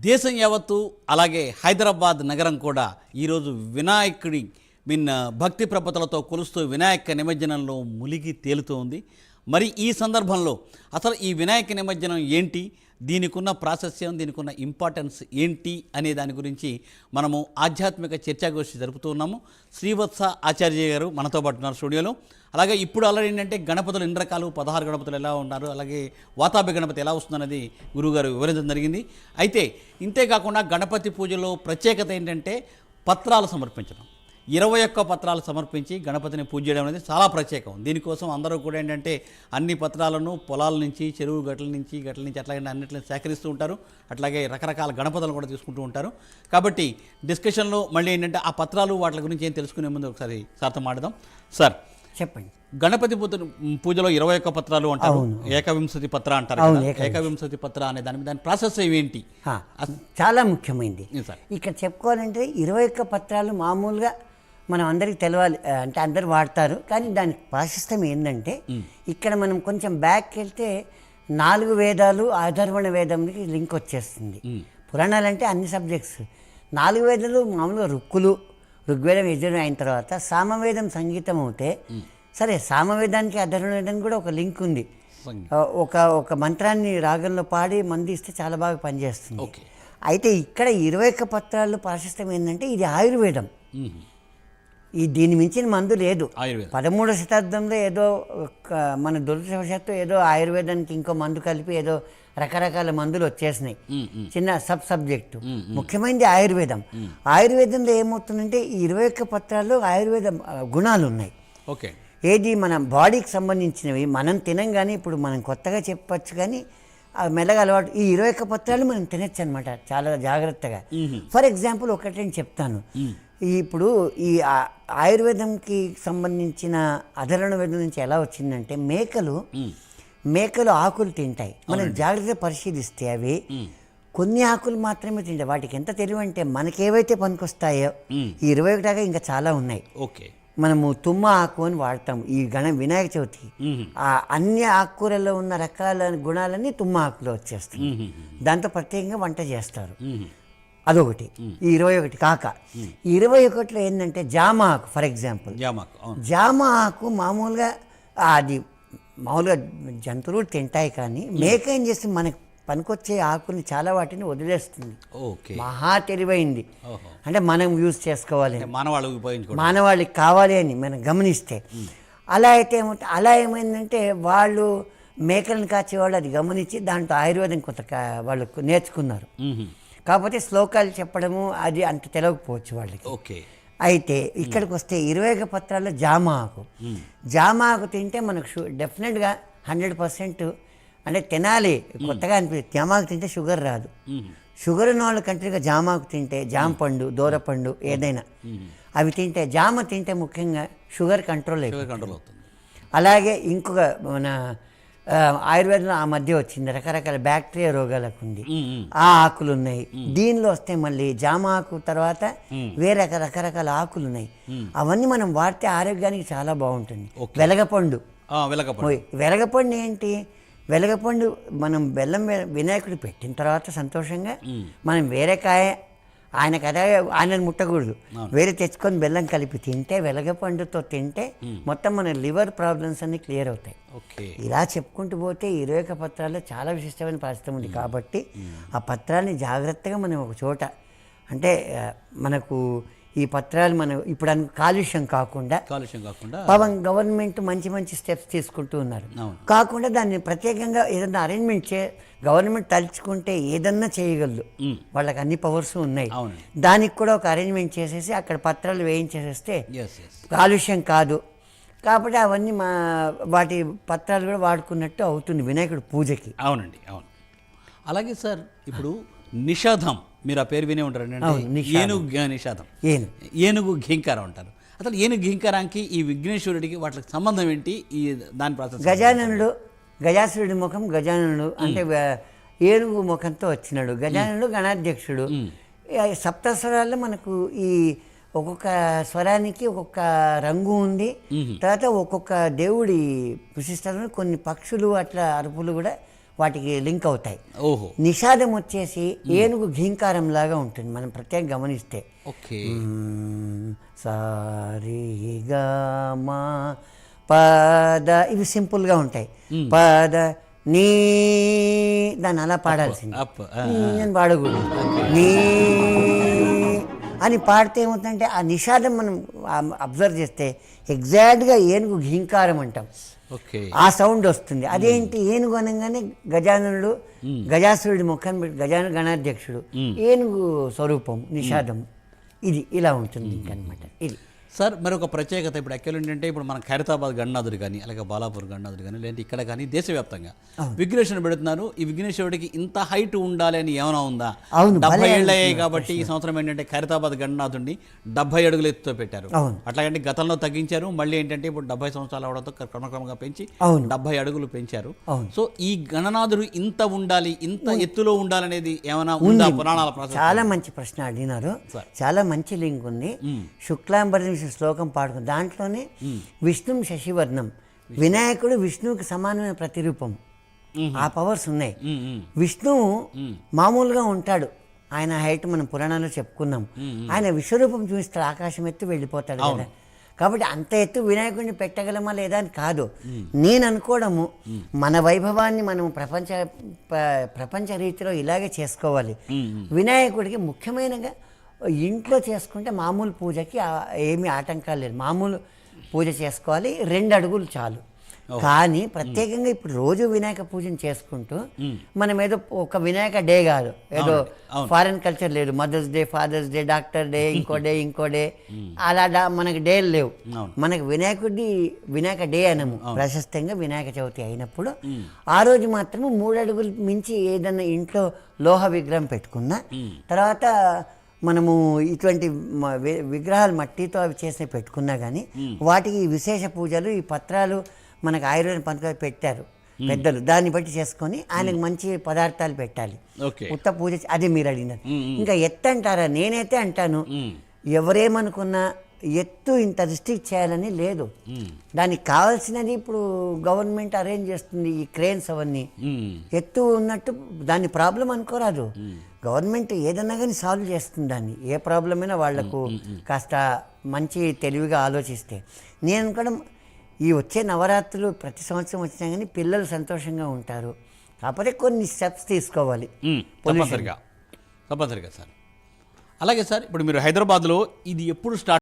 దేశం యావత్తు అలాగే హైదరాబాద్ నగరం కూడా ఈరోజు వినాయకుడి భక్తి ప్రపత్తులతో కొలుస్తూ వినాయక నిమజ్జనంలో మునిగి తేలుతూ ఉంది. మరి ఈ సందర్భంలో అసలు ఈ వినాయక నిమజ్జనం ఏంటి, దీనికున్న ప్రాశస్యం, దీనికున్న ఇంపార్టెన్స్ ఏంటి అనే దాని గురించి మనము ఆధ్యాత్మిక చర్చాగోష్ఠి జరుపుతూ ఉన్నాము. శ్రీవత్స ఆచార్య గారు మనతో పాటు ఉన్నారు స్టూడియోలో. అలాగే ఇప్పుడు అలా ఏంటంటే గణపతులు ఎన్ని రకాలు, 16 గణపతులు ఎలా ఉన్నారు, అలాగే వాతాపి గణపతి ఎలా వస్తుందన్నది గురువుగారు వివరించడం జరిగింది. అయితే ఇంతేకాకుండా గణపతి పూజలో ప్రత్యేకత ఏంటంటే పత్రాలు సమర్పించడం. 21 పత్రాలు సమర్పించి గణపతిని పూజ చేయడం అనేది చాలా ప్రత్యేకం. దీనికోసం అందరూ కూడా ఏంటంటే అన్ని పత్రాలను పొలాల నుంచి, చెరువు గట్ల నుంచి అట్లాగే అన్నింటిని సేకరిస్తూ ఉంటారు. అట్లాగే రకరకాల గణపతులను కూడా తీసుకుంటూ ఉంటారు. కాబట్టి డిస్కషన్లో మళ్ళీ ఏంటంటే ఆ పత్రాలు వాటి గురించి ఏం తెలుసుకునే ముందు ఒకసారి సార్తో మాట్లాడదాం. సార్ చెప్పండి. గణపతి పూజలో 21 పత్రాలు అంటారు, ఏకవింశతి పత్ర అంటారు. ఏకవింశతి పత్ర అనే దాని ప్రాసెస్ ఏంటి? చాలా ముఖ్యమైనది. ఇక్కడ చెప్పుకోవాలంటే 21 పత్రాలు మామూలుగా మనం అందరికీ తెలవాలి, అంటే అందరు వాడతారు. కానీ దాని ప్రాశస్త్యం ఏంటంటే ఇక్కడ మనం కొంచెం బ్యాక్ వెళ్తే 4 వేదాలు అధర్వణ వేదంకి లింక్ వచ్చేస్తుంది. పురాణాలు అంటే అన్ని సబ్జెక్ట్స్. 4 వేదాలు మామూలుగా ఋగ్వేదం యజుర్వేదం అయిన తర్వాత సామవేదం సంగీతం అవుతే సరే, సామవేదానికి అధర్వణ వేదానికి కూడా ఒక లింక్ ఉంది. ఒక మంత్రాన్ని రాగంలో పాడి మంది ఇస్తే చాలా బాగా పనిచేస్తుంది. అయితే ఇక్కడ 21 పత్రాలు ప్రాశస్త్యం ఏంటంటే ఇది ఆయుర్వేదం. దీని మించిన మందు లేదు. 13వ శతాబ్దంలో ఏదో మన దురదృష్టవశాత్తు ఏదో ఆయుర్వేదానికి ఇంకో మందు కలిపి ఏదో రకరకాల మందులు వచ్చేసినాయి. చిన్న సబ్జెక్టు. ముఖ్యమైనది ఆయుర్వేదం. ఆయుర్వేదంలో ఏమవుతుందంటే ఈ 21 పత్రాల్లో ఆయుర్వేద గుణాలు ఉన్నాయి. ఏది మన బాడీకి సంబంధించినవి మనం తినంగానే, ఇప్పుడు మనం కొత్తగా చెప్పచ్చు కానీ మెల్లగా అలవాటు. ఈ 21 పత్రాలు మనం తినచ్చు అనమాట చాలా జాగ్రత్తగా. ఫర్ ఎగ్జాంపుల్ ఒకటి నేను చెప్తాను. ఇప్పుడు ఈ ఆయుర్వేదంకి సంబంధించిన అధర్వణ వేదం నుంచి ఎలా వచ్చిందంటే మేకలు ఆకులు తింటాయి. మనం జాగ్రత్తగా పరిశీలిస్తే అవి కొన్ని ఆకులు మాత్రమే తింటాయి. వాటికి ఎంత తెలివి అంటే మనకేవైతే పనికొస్తాయో ఈ 21 ఇంకా చాలా ఉన్నాయి. మనము తుమ్మ ఆకు అని వాడతాం ఈ వినాయక చవితికి. అన్ని ఆకుకూరల్లో ఉన్న రకాల గుణాలన్నీ తుమ్మ ఆకులో వచ్చేస్తాయి. దాంతో ప్రత్యేకంగా వంట చేస్తారు. అదొకటి. ఈ 21 కాక 21లో ఏంటంటే జామ ఆకు. ఫర్ ఎగ్జాంపుల్ జామ ఆకు మామూలుగా జంతువులు తింటాయి, కానీ మేక ఏం చేస్తే మనకు పనికొచ్చే ఆకుని చాలా వాటిని వదిలేస్తుంది. మహా తెలివైంది. అంటే మనం యూజ్ చేసుకోవాలి, మానవాళికి కావాలి అని మనం గమనిస్తే. అలా ఏమైందంటే వాళ్ళు మేకలను కాచేవాళ్ళు అది గమనించి దాంట్లో ఆయుర్వేదం కొంత వాళ్ళు నేర్చుకున్నారు. కాకపోతే శ్లోకాలు చెప్పడము అది అంత తెలియకపోవచ్చు వాళ్ళకి. అయితే ఇక్కడికి వస్తే 21 పత్రాల్లో జామ ఆకు తింటే మనకు డెఫినెట్గా 100% అంటే తినాలి. కొత్తగా అనిపిస్తుంది. జామాకు తింటే షుగర్ రాదు. షుగర్ ఉన్న వాళ్ళు కంట్రీగా జామాకు తింటే, జామ పండు, దూరపండు ఏదైనా అవి తింటే, జామ తింటే ముఖ్యంగా షుగర్ కంట్రోల్ అవుతుంది. అలాగే ఇంకొక మన ఆయుర్వేదంలో ఆ మధ్య వచ్చింది రకరకాల బ్యాక్టీరియా రోగాలకు ఉంది ఆ ఆకులు ఉన్నాయి. దీనిలో వస్తే మళ్ళీ జామ ఆకు తర్వాత వేరే రకరకాల ఆకులు ఉన్నాయి. అవన్నీ మనం వాడితే ఆరోగ్యానికి చాలా బాగుంటుంది. వెలగపండు ఏంటి? వెలగపండు మనం బెల్లం వినాయకుడు పెట్టిన తర్వాత సంతోషంగా మనం వేరే కాయ ఆయనను ముట్టకూడదు, వేరే తెచ్చుకొని బెల్లం కలిపి తింటే, వెలగపండుతో తింటే మొత్తం మన లివర్ ప్రాబ్లమ్స్ అన్ని క్లియర్ అవుతాయి. ఇలా చెప్పుకుంటూ పోతే 21 పత్రాల్లో చాలా విశిష్టమైన పరిస్థితి ఉంది. కాబట్టి ఆ పత్రాన్ని జాగ్రత్తగా మనం ఒక చోట, అంటే మనకు ఈ పత్రాలు మనం ఇప్పుడు కాలుష్యం కాకుండా గవర్నమెంట్ మంచి స్టెప్స్ తీసుకుంటూ ఉన్నారు. కాకుండా దాన్ని ప్రత్యేకంగా ఏదన్నా అరేంజ్మెంట్ గవర్నమెంట్ తలుచుకుంటే ఏదన్నా చేయగలదు. వాళ్ళకి అన్ని పవర్స్ ఉన్నాయి. దానికి కూడా ఒక అరేంజ్మెంట్ చేసేసి అక్కడ పత్రాలు వేయించేసేస్తే కాలుష్యం కాదు. కాబట్టి అవన్నీ వాటి పత్రాలు కూడా వాడుకున్నట్టు అవుతుంది వినాయకుడి పూజకి. అవునండి, అవును. అలాగే సార్, ఇప్పుడు నిషాదం, మీరు ఆ పేరు వినే ఉంటారండి. ఏనుగు నిషాదం, ఏనుగు ఘీంకారం అంటారు. అసలు ఏనుగు ఘీంకారానికి ఈ విఘ్నేశ్వరుడికి వాటికి సంబంధం ఏంటి? ఈ దాని ప్రాసెస్. గజాసురుడి ముఖం గజాననుడు అంటే ఏనుగు ముఖంతో వచ్చినాడు. గజాననుడు గణాధ్యక్షుడు. సప్తస్వరాల్లో మనకు ఈ ఒక్కొక్క స్వరానికి ఒక్కొక్క రంగు ఉంది. తర్వాత ఒక్కొక్క దేవుడి విశిష్టతను కొన్ని పక్షులు అట్లా అరుపులు కూడా వాటికి లింక్ అవుతాయి. ఓహో, నిషాదం వచ్చేసి ఏనుగు ఘీంకారం లాగా ఉంటుంది, మనం ప్రత్యేకంగా గమనిస్తే. ఓకే. సారీగా మా పద ఇవి సింపుల్గా ఉంటాయి. పద నీ దాన్ని అలా పాడాల్సింది, అప్ నేను పాడకూడదు. నీ అని పాడితే ఏమవుతుందంటే ఆ నిషాదం మనం అబ్జర్వ్ చేస్తే ఎగ్జాక్ట్గా ఏనుగు ఘీంకారం అంటాం, ఓకే, ఆ సౌండ్ వస్తుంది. అదేంటి, ఏనుగు అనగానే గజాననుడు గజాసురుడి ముఖం పెట్టి గజాను గణాధ్యక్షుడు, ఏనుగు స్వరూపం నిషాదం, ఇది ఇలా ఉంటుంది ఇంకనమాట. ఇది సార్ మరి ఒక ప్రత్యేకత ఇప్పుడు యాక్చువల్ ఏంటంటే ఇప్పుడు మన ఖైరతాబాద్ గణనాథుడు కానీ అలాగే బాలాపూర్ గణనాథుడు కానీ లేదంటే ఇక్కడ కానీ దేశవ్యాప్తంగా విఘ్నేశ్వరుని పెడుతున్నారు. ఈ విఘ్నేశ్వరుడికి ఇంత హైట్ ఉండాలి అని ఏమైనా ఉందా? అవును, 70 ఏళ్ళు అయ్యాయి కాబట్టి ఈ సంవత్సరం ఏంటంటే ఖైరతాబాద్ గణనాథుడిని 70 అడుగుల ఎత్తుతో పెట్టారు. అట్లాగంటే గతంలో తగ్గించారు, మళ్ళీ ఏంటంటే ఇప్పుడు 70 సంవత్సరాలు అవడంతో క్రమక్రమంగా పెంచి 70 అడుగులు పెంచారు. సో ఈ గణనాథుడు ఇంత ఉండాలి, ఇంత ఎత్తులో ఉండాలనేది ఏమైనా ఉందా పురాణాల ప్రకారం? చాలా మంచి ప్రశ్న అడిగినారు, చాలా మంచి లింక్ ఉంది. శుక్లాంబరం శ్లోకం పాడుకుని దాంట్లోనే విష్ణు శశివర్ణం, వినాయకుడు విష్ణువుకి సమానమైన ప్రతిరూపం, ఆ పవర్స్ ఉన్నాయి. విష్ణువు మామూలుగా ఉంటాడు, ఆయన హైట్ మనం పురాణాల్లో చెప్పుకున్నాం. ఆయన విశ్వరూపం చూపిస్తాడు, ఆకాశం ఎత్తు వెళ్ళిపోతాడు కదా. కాబట్టి అంత ఎత్తు వినాయకుడిని పెట్టగలమా లేదా అని కాదు నేను అనుకోవడము. మన వైభవాన్ని మనం ప్రపంచ రీతిలో ఇలాగే చేసుకోవాలి. వినాయకుడికి ముఖ్యమైనగా ఇంట్లో చేసుకుంటే మామూలు పూజకి ఏమీ ఆటంకాలు లేదు, మామూలు పూజ చేసుకోవాలి, 2 అడుగులు చాలు. కానీ ప్రత్యేకంగా ఇప్పుడు రోజు వినాయక పూజను చేసుకుంటూ మనం ఏదో ఒక వినాయక డే కాదు, ఏదో ఫారెన్ కల్చర్ లేదు, mother's day, father's day, doctor day, ఇంకో డే అలా మనకి డేలు లేవు. మనకు వినాయక డే అనము, ప్రశస్తంగా వినాయక చవితి అయినప్పుడు ఆ రోజు మాత్రము 3 అడుగులు మించి ఏదన్నా ఇంట్లో లోహ విగ్రహం పెట్టుకున్నా, తర్వాత మనము ఇటువంటి విగ్రహాలు మట్టితో అవి చేసి పెట్టుకున్నా కానీ వాటికి విశేష పూజలు, ఈ పత్రాలు మనకు ఆయుర్వేద పంతులు పెట్టారు పెద్దలు, దాన్ని బట్టి చేసుకొని ఆయనకు మంచి పదార్థాలు పెట్టాలి. ఉత్త పూజ అది మీరు అడిగినారు. ఇంకా ఎత్తు అంటారా, నేనైతే అంటాను ఎవరేమనుకున్నా ఎత్తు ఇంత రిస్ట్రిక్ట్ చేయాలని లేదు. దానికి కావాల్సినది ఇప్పుడు గవర్నమెంట్ అరేంజ్ చేస్తుంది, ఈ క్రేన్స్ అవన్నీ ఎత్తు ఉన్నట్టు దాన్ని ప్రాబ్లం అనుకోరాదు. గవర్నమెంట్ ఏదన్నా కానీ సాల్వ్ చేస్తుంది దాన్ని, ఏ ప్రాబ్లం అయినా వాళ్లకు కాస్త మంచి తెలివిగా ఆలోచిస్తే. నేను అనుకోవడం ఈ వచ్చే నవరాత్రులు ప్రతి సంవత్సరం వచ్చినా కానీ పిల్లలు సంతోషంగా ఉంటారు, కాకపోతే కొన్ని స్టెప్స్ తీసుకోవాలి. తప్పనిసరిగా సార్. అలాగే సార్ ఇప్పుడు మీరు హైదరాబాద్లో ఇది ఎప్పుడు స్టార్ట్